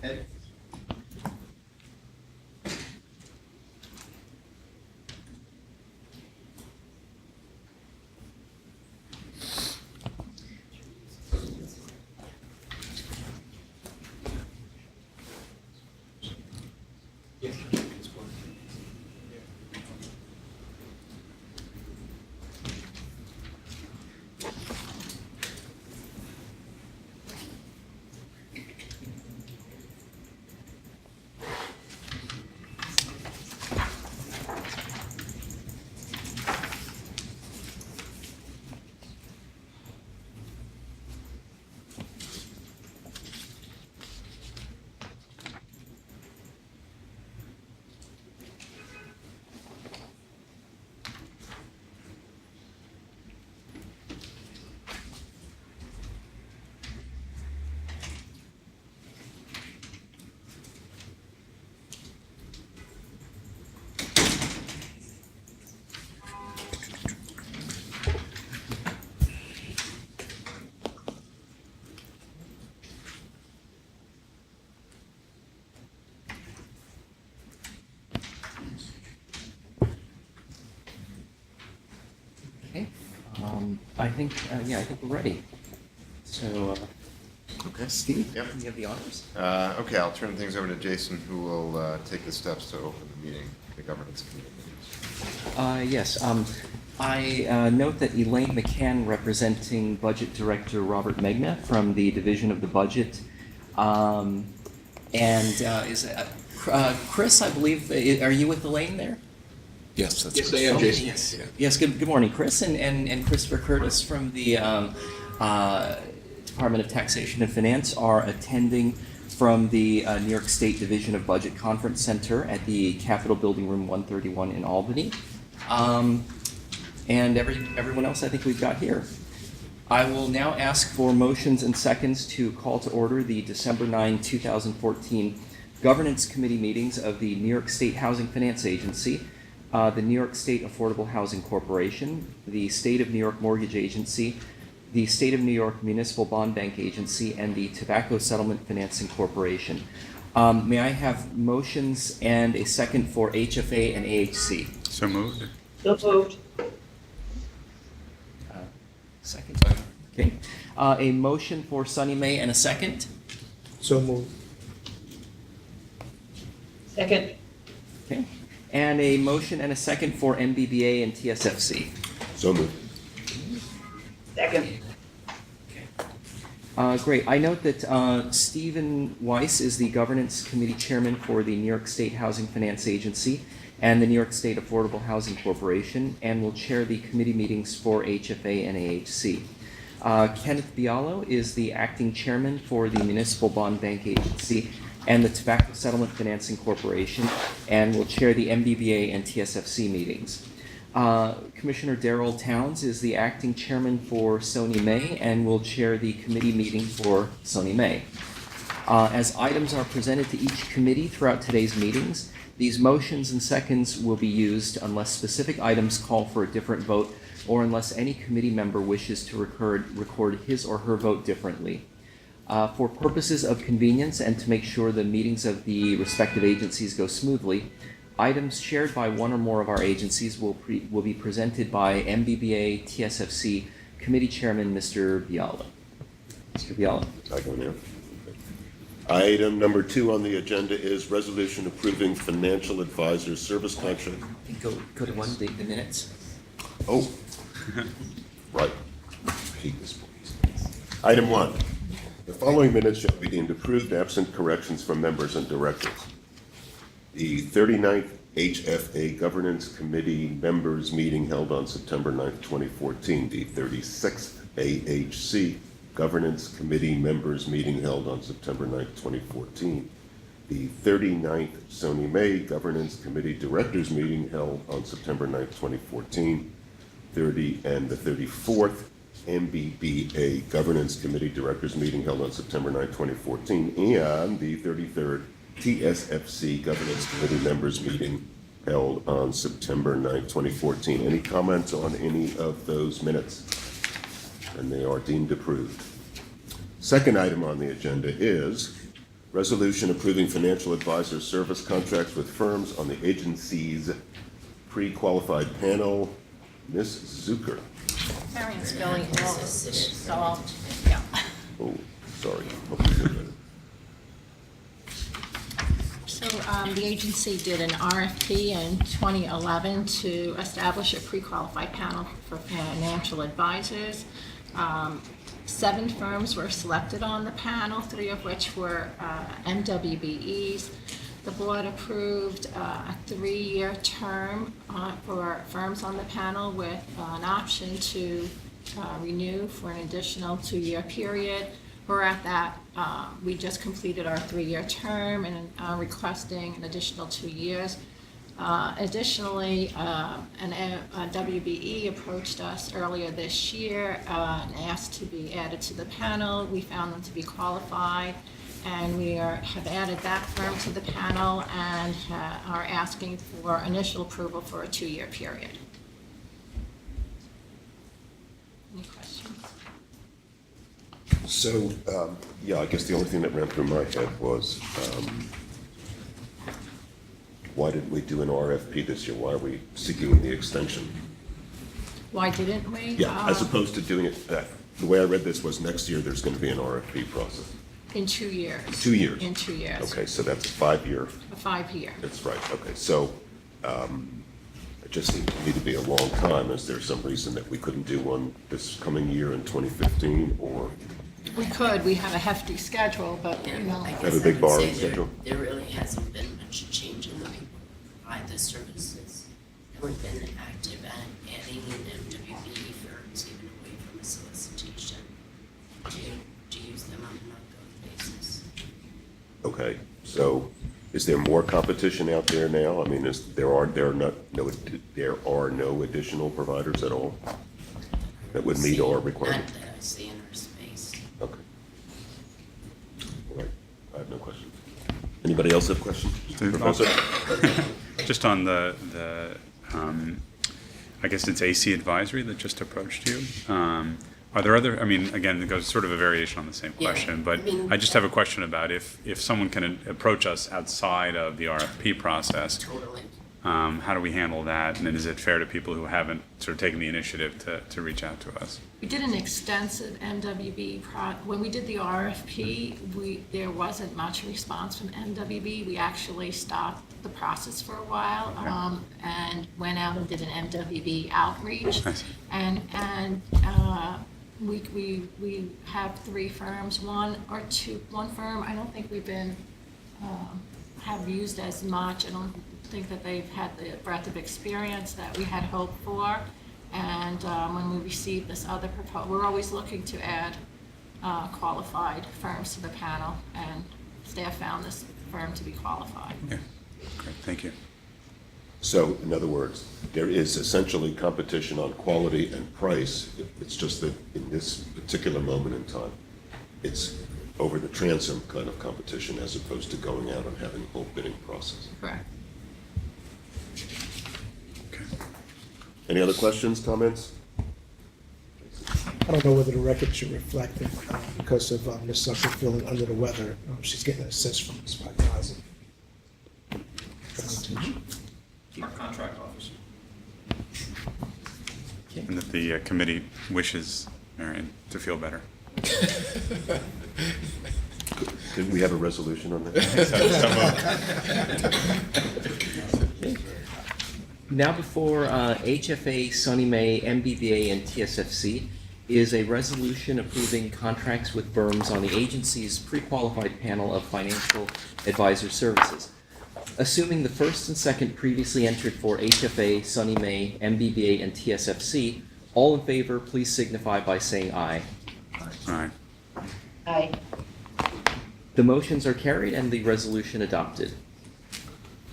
Ed? Okay. I think we're ready. So, Okay. Steve, Yep. you have the honors. Okay, I'll turn things over to Jason, who will take the steps to open the meeting, the governance committee. Yes, I note that Elaine McCann, representing Budget Director Robert Megna from the Division of the Budget, and is Chris, I believe, are you with Elaine there? Yes, that's Yes, correct. I am, Okay, Jason. Yes, yes. Good morning, Chris, and Christopher Curtis from the Department of Taxation and Finance are attending from the New York State Division of Budget Conference Center at the Capitol Building, Room 131 in Albany, and everyone else I think we've got here. I will now ask for motions and seconds to call to order the December 9, 2014 Governance Committee meetings of the New York State Housing Finance Agency, the New York State Affordable Housing Corporation, the State of New York Mortgage Agency, the State of New York Municipal Bond Bank Agency, and the Tobacco Settlement Financing Corporation. May I have motions and a second for HFA and AHC? So moved. So moved. Second. Okay. A motion for Sunny May and a second? So moved. Second. Okay. And a motion and a second for MBBA and TSFC? So moved. Second. Great. I note that Stephen Weiss is the Governance Committee Chairman for the New York State Housing Finance Agency and the New York State Affordable Housing Corporation, and will chair the committee meetings for HFA and AHC. Kenneth Bialo is the Acting Chairman for the Municipal Bond Bank Agency and the Tobacco Settlement Financing Corporation, and will chair the MBBA and TSFC meetings. Commissioner Darrell Towns is the acting chairman for Sony May and will chair the committee meeting for Sony May. As items are presented to each committee throughout today's meetings, these motions and seconds will be used unless specific items call for a different vote or unless any committee member wishes to record his or her vote differently. For purposes of convenience and to make sure the meetings of the respective agencies go smoothly, items shared by one or more of our agencies will be presented by MBBA TSFC Committee Chairman Mr. Biala. Mr. Biala. I go now. Item number 2 on the agenda is resolution approving financial advisor service contract. Go to one, the minutes. Oh, right. I hate this place. Item 1. The following minutes shall be deemed approved absent corrections from members and directors. The 39th HFA Governance Committee members meeting held on September 9th, 2014. The 36th AHC Governance Committee members meeting held on September 9th, 2014. The 39th Sony May Governance Committee Directors meeting held on September 9th, 2014. And the 34th MBBA Governance Committee Directors Meeting held on September 9, 2014, and the 33rd TSFC Governance Committee Members Meeting held on September 9, 2014. Any comments on any of those minutes? And they are deemed approved. Second item on the agenda is resolution approving financial advisor service contracts with firms on the agency's pre-qualified panel. Ms. Zucker. Marion's billing is solved, yeah. Oh, sorry. Hope you did that. So the agency did an RFP in 2011 to establish a pre-qualified panel for financial advisors. 7 firms were selected on the panel, 3 of which were MWBEs. The board approved a 3-year term for firms on the panel with an option to renew for an additional 2-year period. We're at that, we just completed our 3-year term and are requesting an additional 2 years. Additionally, a WBE approached us earlier this year and asked to be added to the panel. We found them to be qualified, and we have added that firm to the panel and are asking for initial approval for a 2-year period. Any questions? So, yeah, I guess the only thing that ran through my head was, why didn't we do an RFP this year? Why are we seeking the extension? Why didn't we? Yeah, as opposed to doing it, the way I read this was next year there's going to be an RFP process. In 2 years. 2 years? In 2 years. Okay, so that's a 5-year. A 5-year. That's right, okay. So it just seemed to me to be a long time. Is there some reason that we couldn't do one this coming year in 2015, or? We could, we have a hefty schedule, but, you know. Have a big borrowing schedule? There really hasn't been much change in the people who provide the services. And we've been active at adding in MWBE firms, even away from a solicitation, to use them on an ongoing basis. Okay, so is there more competition out there now? I mean, there are no additional providers at all that would meet our requirements? Not that I see in our space. Okay. All right, I have no questions. Anybody else have questions? Professor? Just on the I guess it's AC Advisory that just approached you. Are there other, I mean, again, it goes sort of a variation on the same question, but I just have a question about if someone can approach us outside of the RFP process. Totally. How do we handle that? And is it fair to people who haven't sort of taken the initiative to reach out to us? We did an extensive MWB when we did the RFP, there wasn't much response from MWB. We actually stopped the process for a while, and went out and did an MWB outreach. And we have 3 firms, one firm I don't think we've been have used as much. I don't think that they've had the breadth of experience that we had hoped for. And when we received this other proposal, we're always looking to add qualified firms to the panel, and staff found this firm to be qualified. Yeah, great, thank you. So, in other words, there is essentially competition on quality and price. It's just that in this particular moment in time, it's over the transom kind of competition as opposed to going out and having a whole bidding process. Correct. Okay. Any other questions, comments? I don't know whether the record should reflect that because of Ms. Sucker feeling under the weather, she's getting an assist from Ms. 5,000. Our contract officer. And that the committee wishes Marion to feel better. Did we have a resolution on that? Now before HFA, Sunny May, MBBA, and TSFC is a resolution approving contracts with firms on the agency's pre-qualified panel of financial advisor services. Assuming the first and second previously entered for HFA, Sunny May, MBBA, and TSFC, all in favor, please signify by saying aye. Aye. Aye. The motions are carried and the resolution adopted.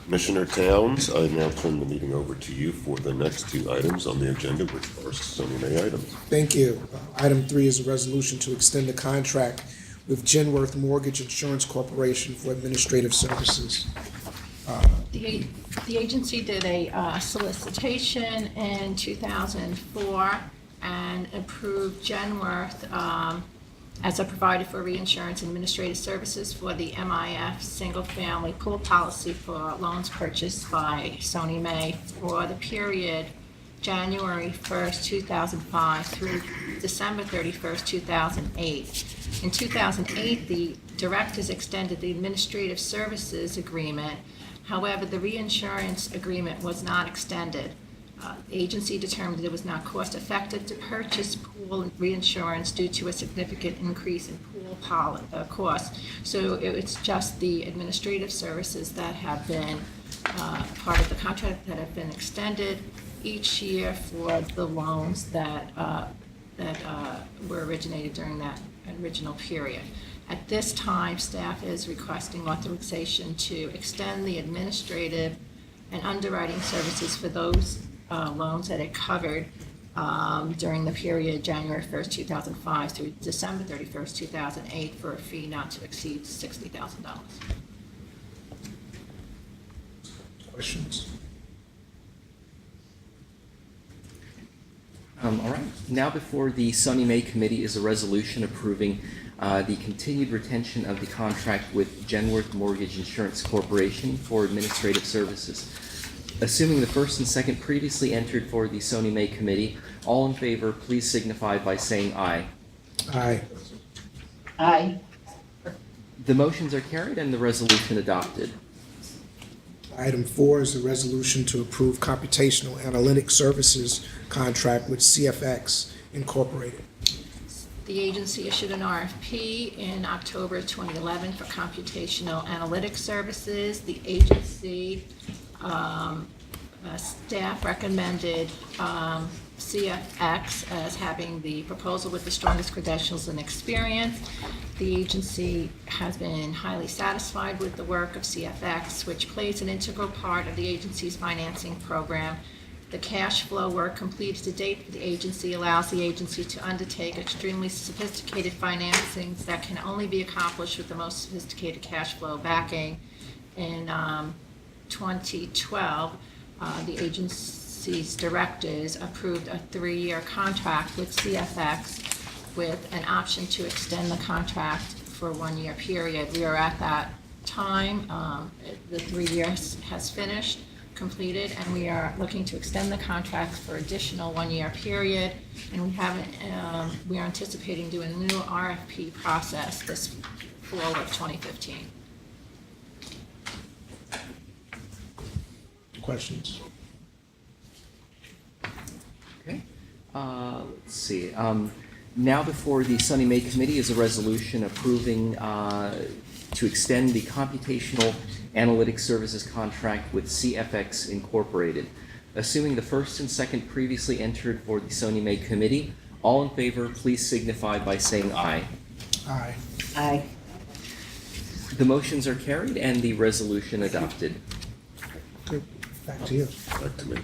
Commissioner Towns, I now turn the meeting over to you for the next two items on the agenda, which are Sony May items. Thank you. Item 3 is a resolution to extend the contract with Genworth Mortgage Insurance Corporation for administrative services. The agency did a solicitation in 2004 and approved Genworth as a provider for reinsurance administrative services for the MIF single-family pool policy for loans purchased by Sony May for the period January 1st, 2005 through December 31st, 2008. In 2008, the directors extended the administrative services agreement. However, the reinsurance agreement was not extended. The agency determined it was not cost-effective to purchase pool reinsurance due to a significant increase in pool costs. So it's just the administrative services that have been part of the contract that have been extended each year for the loans that were originated during that original period. At this time, staff is requesting authorization to extend the administrative and underwriting services for those loans that it covered during the period January 1st, 2005 through December 31st, 2008 for a fee not to exceed $60,000. Questions? All right. Now before the Sony May Committee is a resolution approving the continued retention of the contract with Genworth Mortgage Insurance Corporation for administrative services. Assuming the first and second previously entered for the Sony May Committee, all in favor, please signify by saying aye. Aye. Aye. The motions are carried and the resolution adopted. Item 4 is a resolution to approve computational analytics services contract with CFX Incorporated. The agency issued an RFP in October 2011 for computational analytics services. The agency staff recommended CFX as having the proposal with the strongest credentials and experience. The agency has been highly satisfied with the work of CFX, which plays an integral part of the agency's financing program. The cash flow work completed to date for the agency allows the agency to undertake extremely sophisticated financings that can only be accomplished with the most sophisticated cash flow backing. In 2012, the agency's directors approved a 3-year contract with CFX with an option to extend the contract for a 1-year period. We are at that time. The 3 years has finished, completed, and we are looking to extend the contract for additional 1-year period. And we are anticipating doing a new RFP process this fall of 2015. Questions? Okay. Let's see. Now before the Sony May Committee is a resolution approving to extend the computational analytics services contract with CFX Incorporated. Assuming the first and second previously entered for the Sony May Committee, all in favor, please signify by saying aye. Aye. Aye. The motions are carried and the resolution adopted. Good. Back to you. Back to me.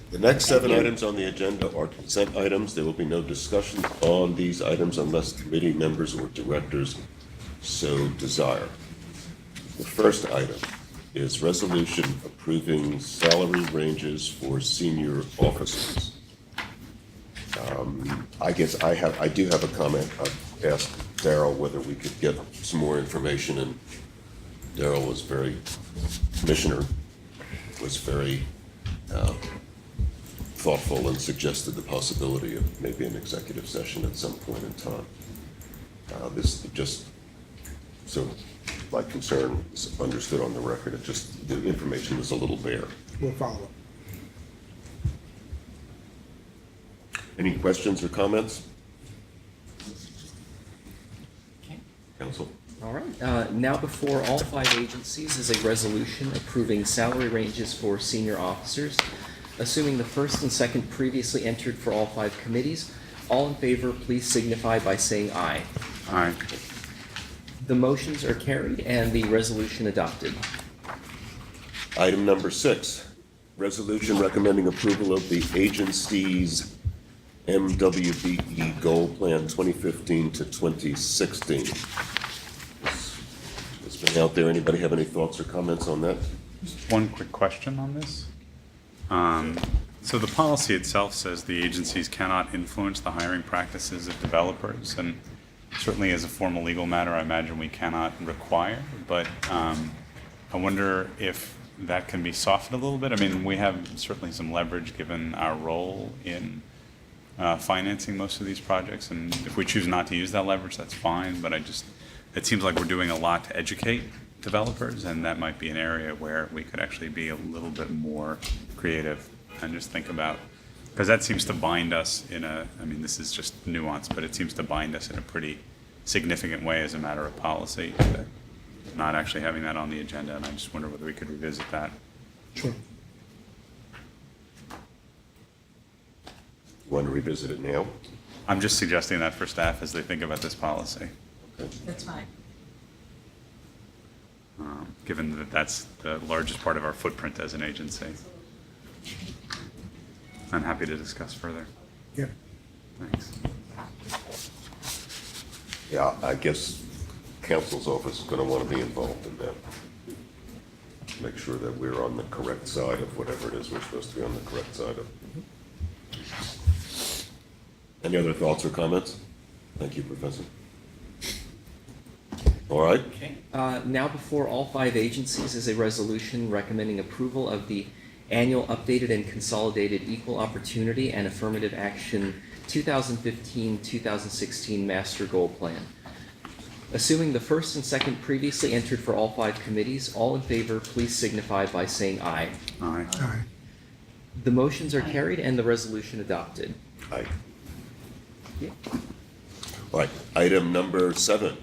The next 7 items on the agenda are consent items. There will be no discussion on these items unless committee members or directors so desire. The first item is resolution approving salary ranges for senior officers. I guess I do have a comment. I've asked Darrell whether we could get some more information, and Darrell was Commissioner was very thoughtful and suggested the possibility of maybe an executive session at some point in time. This just, so my concern is understood on the record. It just, the information was a little bare. We'll follow up. Any questions or comments? Okay. Council? All right. Now before all 5 agencies is a resolution approving salary ranges for senior officers. Assuming the first and second previously entered for all 5 committees, all in favor, please signify by saying aye. Aye. The motions are carried and the resolution adopted. Item number 6, resolution recommending approval of the agency's MWBE Goal Plan 2015 to 2016. It's been out there. Anybody have any thoughts or comments on that? One quick question on this. So the policy itself says the agencies cannot influence the hiring practices of developers, and certainly as a formal legal matter, I imagine we cannot require, but I wonder if that can be softened a little bit. I mean, we have certainly some leverage given our role in financing most of these projects, and if we choose not to use that leverage, that's fine, but it seems like we're doing a lot to educate developers, and that might be an area where we could actually be a little bit more creative and just think about, because that seems to bind us I mean, this is just nuance, but it seems to bind us in a pretty significant way as a matter of policy, not actually having that on the agenda, and I just wonder whether we could revisit that. Sure. You want to revisit it now? I'm just suggesting that for staff as they think about this policy, That's fine. given that that's the largest part of our footprint as an agency. I'm happy to discuss further. Yeah. Thanks. Yeah, I guess council's office is going to want to be involved in that. Make sure that we're on the correct side of whatever it is we're supposed to be on the correct side of. Any other thoughts or comments? Thank you, Professor. All right. Okay. Now before all 5 agencies is a resolution recommending approval of the annual updated and consolidated equal opportunity and affirmative action 2015-2016 master goal plan. Assuming the first and second previously entered for all 5 committees, all in favor, please signify by saying aye. Aye. Aye. The motions are carried and the resolution adopted. Aye. Yeah. All right, item number 7.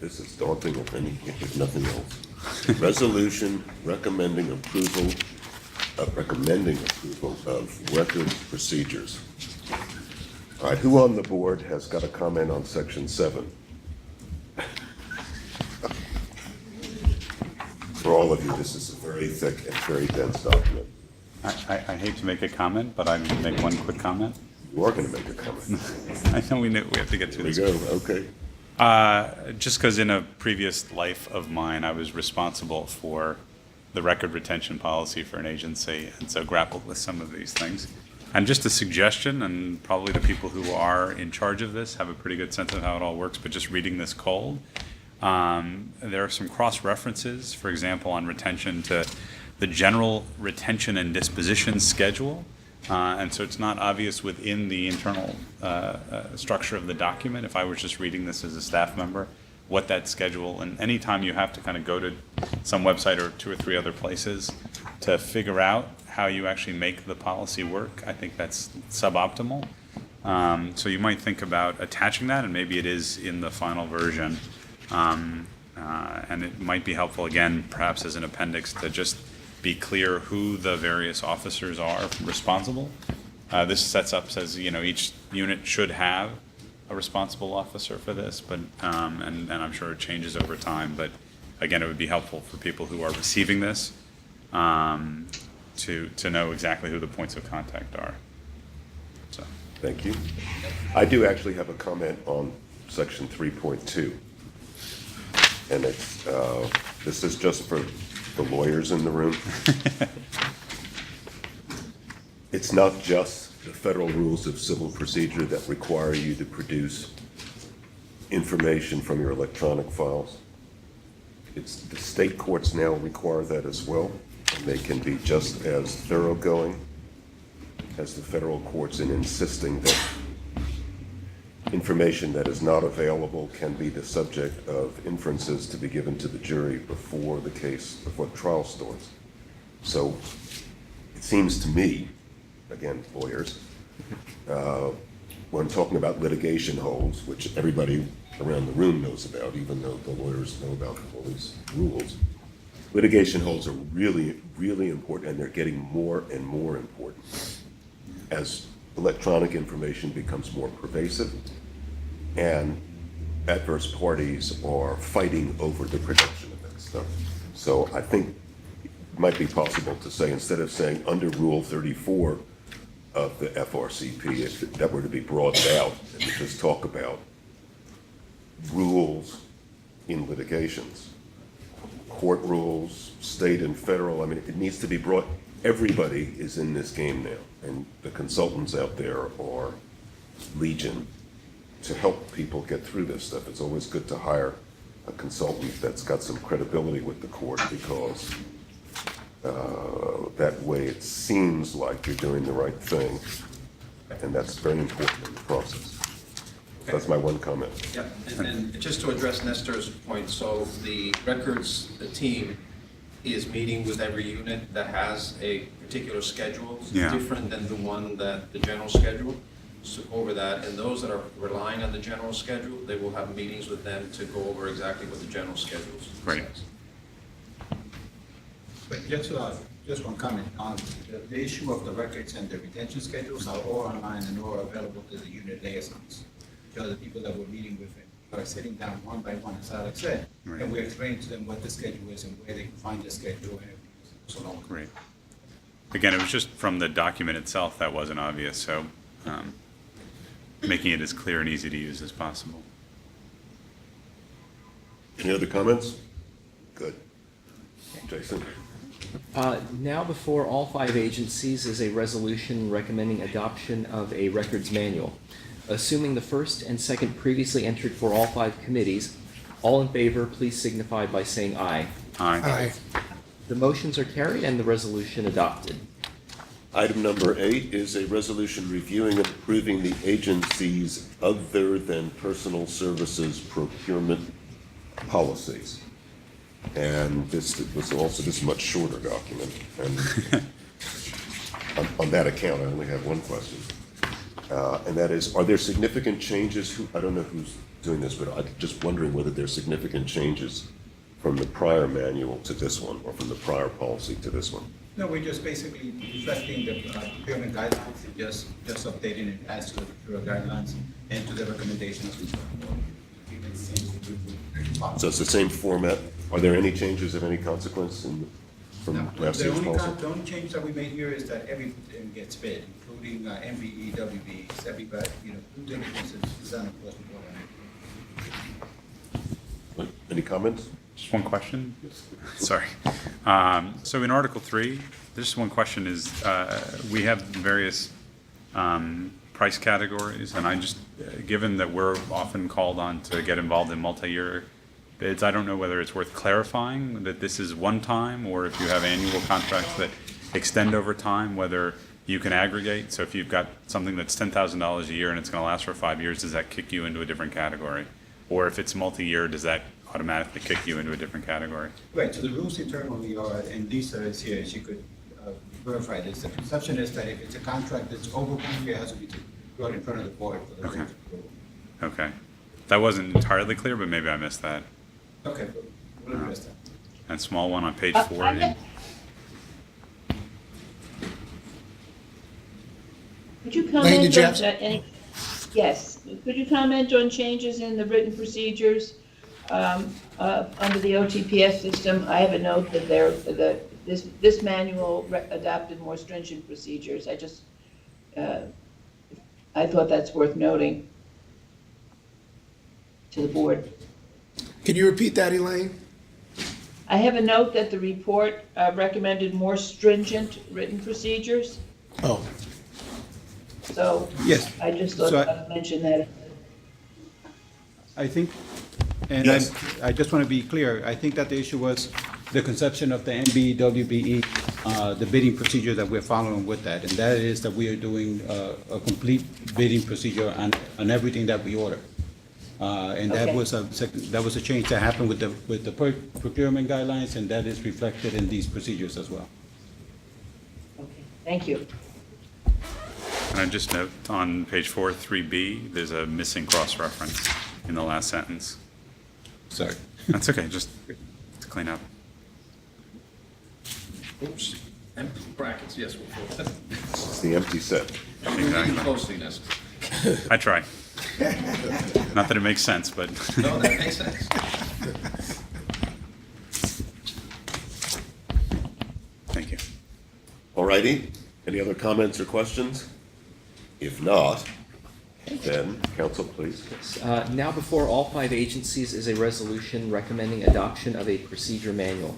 This is daunting if nothing else. Resolution recommending approval of record procedures. All right, who on the board has got a comment on section 7? For all of you, this is a very thick and very dense document. I hate to make a comment, but I'm going to make one quick comment. You are going to make a comment. I know we have to get through this. There we go, okay. Just because in a previous life of mine, I was responsible for the record retention policy for an agency, and so grappled with some of these things. And just a suggestion, and probably the people who are in charge of this have a pretty good sense of how it all works, but just reading this cold, there are some cross-references, for example, on retention to the general retention and disposition schedule. And so it's not obvious within the internal structure of the document, if I was just reading this as a staff member, what that schedule, and anytime you have to kind of go to some website or 2 or 3 other places to figure out how you actually make the policy work, I think that's suboptimal. So you might think about attaching that, and maybe it is in the final version. And it might be helpful, again, perhaps as an appendix, to just be clear who the various officers are responsible. This says, each unit should have a responsible officer for this, but and I'm sure it changes over time. But again, it would be helpful for people who are receiving this to know exactly who the points of contact are. So, thank you. I do actually have a comment on section 3.2, and it's this is just for the lawyers in the room. It's not just the federal rules of civil procedure that require you to produce information from your electronic files. It's the state courts now require that as well, and they can be just as thoroughgoing as the federal courts in insisting that information that is not available can be the subject of inferences to be given to the jury before the trial starts. So it seems to me, again, lawyers, when talking about litigation holds, which everybody around the room knows about, even though the lawyers know about all these rules, litigation holds are really, really important, and they're getting more and more important as electronic information becomes more pervasive and adverse parties are fighting over the production of that stuff. So I think it might be possible to say, instead of saying under Rule 34 of the FRCP, if that were to be broadened out, and to just talk about rules in litigations, court rules, state and federal, I mean, it needs to be brought, everybody is in this game now, and the consultants out there are legion to help people get through this stuff. It's always good to hire a consultant that's got some credibility with the court, because that way it seems like you're doing the right thing, and that's very important in the process. That's my one comment. Yeah, and just to address Nestor's point, so the records, the team is meeting with every unit that has a particular schedule, Yeah. different than the one that the general schedule. So over that, and those that are relying on the general schedule, they will have meetings with them to go over exactly what the general schedule says. Right. But just one comment on the issue of the records and the retention schedules are all online and all available to the unit liaisons. So the people that we're meeting with are sitting down one by one, as Alex said, Right. and we're explaining to them what the schedule is and where they can find the schedule and everything. So on. Great. Again, it was just from the document itself that wasn't obvious, so making it as clear and easy to use as possible. Any other comments? Good. Jason? Now before all 5 agencies is a resolution recommending adoption of a records manual. Assuming the first and second previously entered for all 5 committees, all in favor, please signify by saying aye. Aye. The motions are carried and the resolution adopted. Item number 8 is a resolution reviewing and approving the agency's other than personal services procurement policies. And this was also this much shorter document. And on that account, I only have one question. And that is, are there significant changes? I don't know who's doing this, but I'm just wondering whether there's significant changes from the prior manual to this one, or from the prior policy to this one. No, we're just basically reflecting the procurement guidelines, and just updating it as to the procurement guidelines and to the recommendations. So it's the same format. Are there any changes of any consequence from last year's policy? The only change that we made here is that everything gets bid, including MBE, WBs, everybody, due diligence is done across the board. Any comments? Just one question? Sorry. So in Article 3, just one question is, we have various price categories, and I just, given that we're often called on to get involved in multi-year bids, I don't know whether it's worth clarifying that this is one time, or if you have annual contracts that extend over time, whether you can aggregate. So if you've got something that's $10,000 a year and it's going to last for 5 years, does that kick you into a different category? Or if it's multi-year, does that automatically kick you into a different category? Right, so the rules internally are, and Lisa is here, she could verify this. The perception is that if it's a contract that's over 1 year, it has to be brought in front of the board for the rules approval. Okay. That wasn't entirely clear, but maybe I missed that. Okay, we'll address that. And small one on page 4. Could you Lane, comment did you on have- any? Yes, could you comment on changes in the written procedures under the OTPS system? I have a note that this manual adopted more stringent procedures. I thought that's worth noting to the board. Can you repeat that, Elaine? I have a note that the report recommended more stringent written procedures, Oh, so Yes. I just thought So I'd mention that. I think, and Yes. I just want to be clear, I think that the issue was the conception of the MBE, WBE, the bidding procedure that we're following with that, and that is that we are doing a complete bidding procedure on everything that we order. And that Okay. was a change that happened with the procurement guidelines, and that is reflected in these procedures as well. Okay, thank you. And I just note on page 4, 3B, there's a missing cross-reference in the last sentence. Sorry. That's okay, just to clean up. Oops, empty brackets, yes, we'll It's the empty set. Exactly. closely, Nestor. I try. Not that it makes sense, but. No, that makes sense. righty, any other comments or questions? If not, then, council, please. Now before all 5 agencies is a resolution recommending adoption of a procedure manual.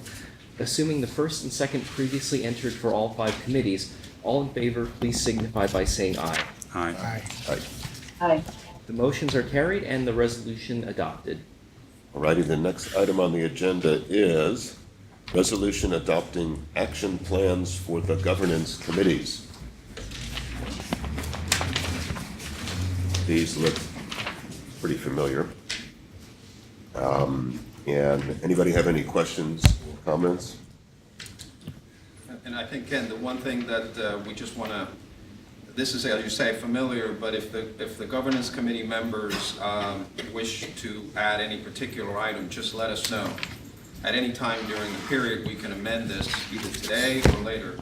Assuming the first and second previously entered for all 5 committees, all in favor, please signify by saying aye. Aye. Aye. Aye. Aye. The motions are carried and the resolution adopted. All righty, the next item on the agenda is resolution adopting action plans for the governance committees. These look pretty familiar. And anybody have any questions, comments? And I think, Ken, the one thing that we just want to, this is, as you say, familiar, but if the governance committee members wish to add any particular item, just let us know. At any time during the period, we can amend this either today or later.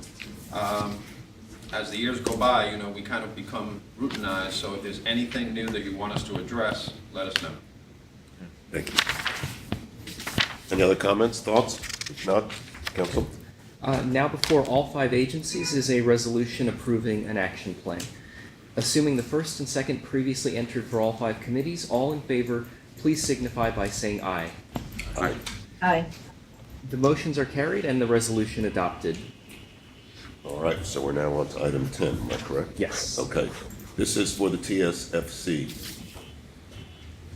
As the years go by, you know, we kind of become routinized, so if there's anything new that you want us to address, let us know. Thank you. Any other comments, thoughts? If not, council? Now before all 5 agencies is a resolution approving an action plan. Assuming the first and second previously entered for all 5 committees, all in favor, please signify by saying aye. Aye. Aye. The motions are carried and the resolution adopted. All right, so we're now on to item 10, am I correct? Yes. Okay. This is for the TSFC.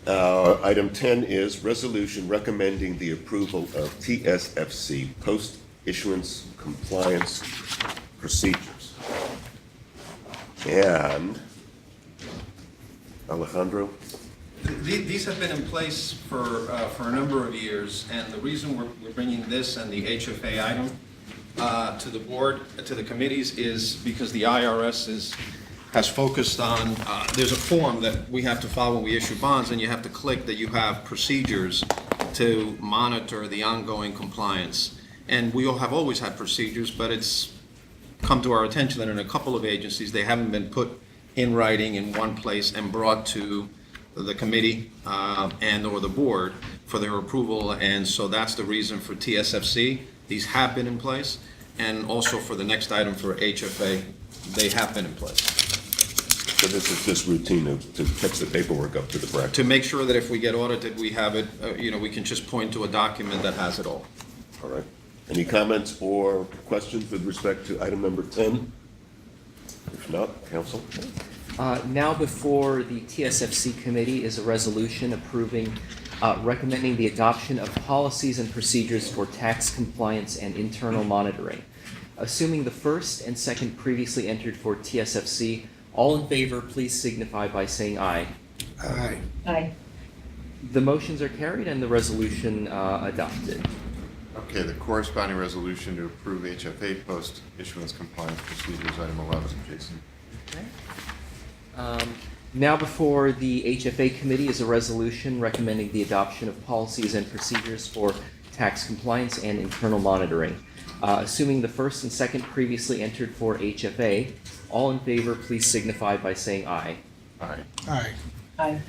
Item 10 is resolution recommending the approval of TSFC post-issuance compliance procedures. And Alejandro? These have been in place for a number of years, and the reason we're bringing this and the HFA item to the board, to the committees, is because the IRS has focused on, there's a form that we have to follow when we issue bonds, and you have to click that you have procedures to monitor the ongoing compliance. And we all have always had procedures, but it's come to our attention that in a couple of agencies, they haven't been put in writing in one place and brought to the committee and or the board for their approval, and so that's the reason for TSFC. These have been in place, and also for the next item for HFA, they have been in place. So this is just routine to catch the paperwork up to the bracket? To make sure that if we get audited, we have it, we can just point to a document that has it all. All right. Any comments or questions with respect to item number 10? If not, council? Now before the TSFC committee is a resolution recommending the adoption of policies and procedures for tax compliance and internal monitoring. Assuming the first and second previously entered for TSFC, all in favor, please signify by saying aye. Aye. Aye. The motions are carried and the resolution adopted. Okay, the corresponding resolution to approve HFA post-issuance compliance procedures, item 11, Jason. Okay. Now before the HFA committee is a resolution recommending the adoption of policies and procedures for tax compliance and internal monitoring. Assuming the first and second previously entered for HFA, all in favor, please signify by saying aye. Aye. Aye. Aye.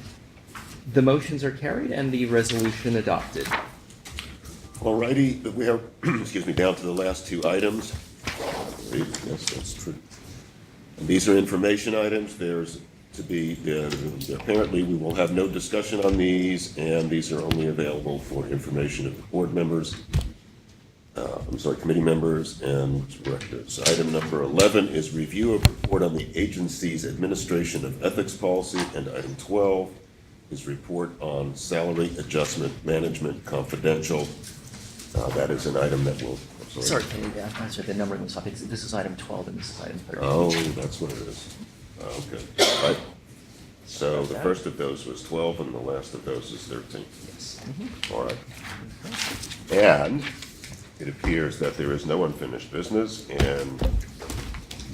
The motions are carried and the resolution adopted. All righty, we are, excuse me, down to the last two items. Yes, that's true. And these are information items. There's to be, apparently we will have no discussion on these, and these are only available for information of the board members, committee members and directors. Item number 11 is review of report on the agency's administration of ethics policy, and item 12 is report on salary adjustment management confidential. That is an item that will, Sorry, can you answer the number of this topic? This is item 12 and this is item 13. Oh, that's what it is. Okay. All right. So the first of those was 12 and the last of those is 13. Yes. All right. And it appears that there is no unfinished business, and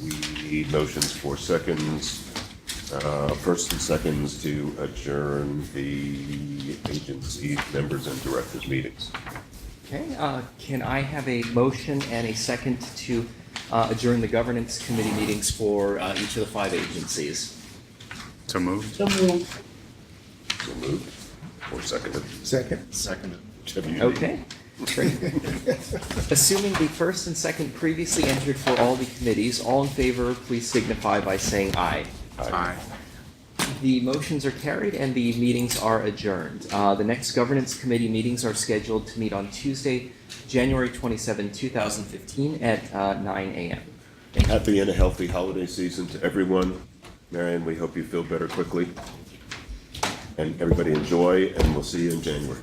we need motions for first and seconds to adjourn the agency members and directors meetings. Okay, can I have a motion and a second to adjourn the governance committee meetings for each of the 5 agencies? So moved. So moved. So moved. Or seconded. Second. Seconded. Whichever you need. Okay. Great. Assuming the first and second previously entered for all the committees, all in favor, please signify by saying aye. Aye. The motions are carried and the meetings are adjourned. The next governance committee meetings are scheduled to meet on Tuesday, January 27, 2015 at 9 a.m. Happy and a healthy holiday season to everyone. Marion, we hope you feel better quickly. And everybody enjoy, and we'll see you in January.